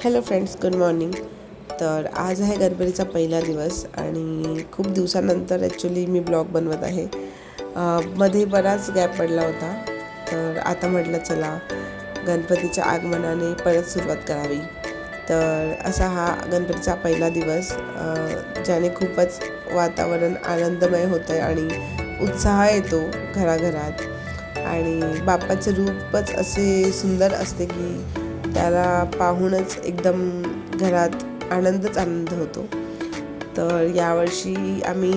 Hello friends, good morning. तर आज आहे गणपतीचा पहिला दिवस आणि खूप दिवसानंतर ॲक्च्युली मी ब्लॉग बनवत आहे. मध्ये बराच गॅप पडला होता. तर आता म्हटलं चला गणपतीच्या आगमनाने परत सुरुवात करावी. तर असा हा गणपतीचा पहिला दिवस ज्याने खूपच वातावरण आनंदमय होतं आहे आणि उत्साह येतो घराघरात. आणि बाप्पाचं रूपच असे सुंदर असते की त्याला पाहूनच एकदम घरात आनंद होतो. तर यावर्षी आम्ही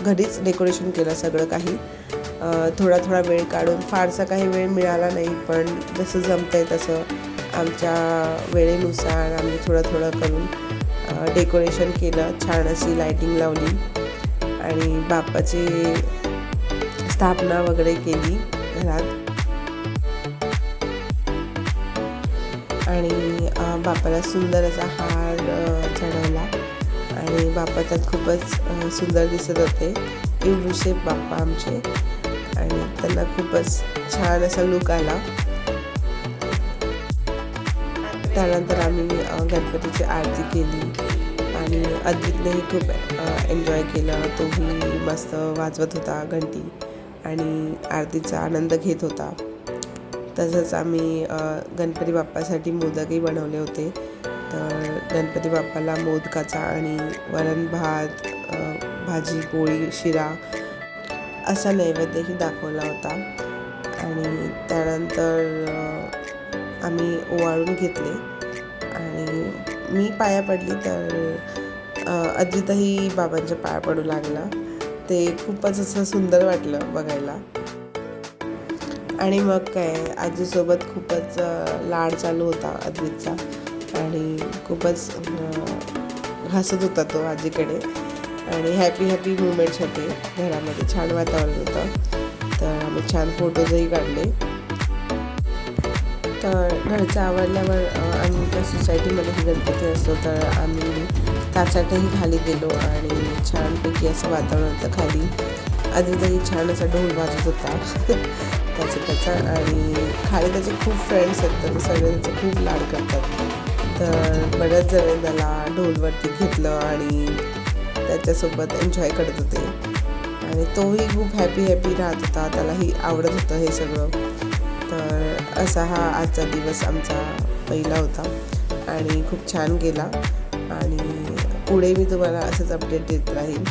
घरीच डेकोरेशन केलं सगळं काही. थोडा वेळ काढून, फारसा काही वेळ मिळाला नाही, पण जसं जमतंय तसं आमच्या वेळेनुसार आम्ही थोडं करून डेकोरेशन केलं. छान अशी लायटिंग लावली आणि बाप्पाची स्थापना वगैरे केली घरात. आणि बाप्पाला सुंदर असा हार चढवला आणि बाप्पा त्यात खूपच सुंदर दिसत होते. एवढू शेप बाप्पा आमचे आणि त्यांना खूपच छान असा लुक आला. त्यानंतर आम्ही गणपतीची आरती केली आणि अद्वितनेही खूप एन्जॉय केलं. तोही मस्त वाजवत होता घंटी आणि आरतीचा आनंद घेत होता. तसंच आम्ही गणपती बाप्पासाठी मोदकही बनवले होते. तर गणपती बाप्पाला मोदकाचा आणि वरण भात, भाजी पोळी शिरा असा नैवेद्यही दाखवला होता. आणि त्यानंतर आम्ही ओवाळून घेतले आणि मी पाया पडली. तर अद्वितही बाबांच्या पाया पडू लागला. ते खूपच असं सुंदर वाटलं बघायला. आणि मग काय, आजीसोबत खूपच लाड चालू होता अद्वितचा आणि खूपच हसत होता तो आजीकडे. आणि हॅपी मुमेंट्स होते घरामध्ये. छान वातावरण होतं. तर आम्ही छान फोटोजही काढले. तर घरचं आवडल्यावर आम्ही त्या सोसायटीमध्ये गणपती असतो, तर आम्ही त्याच्यातही खाली गेलो आणि छानपैकी असं वातावरण होतं खाली. अद्वितही छान असा ढोल वाजत होता त्याचा. आणि खाली त्याचे खूप फ्रेंड्स आहेत, तर सगळे त्याचे खूप लाड करतात. तर बऱ्याच जण त्याला ढोलवरती घेतलं आणि त्याच्यासोबत एन्जॉय करत होते आणि तोही खूप हॅपी राहत होता. त्यालाही आवडत होतं हे सगळं. तर असा हा आजचा दिवस आमचा पहिला होता आणि खूप छान गेला. आणि पुढे मी तुम्हाला असंच अपडेट देत राहील.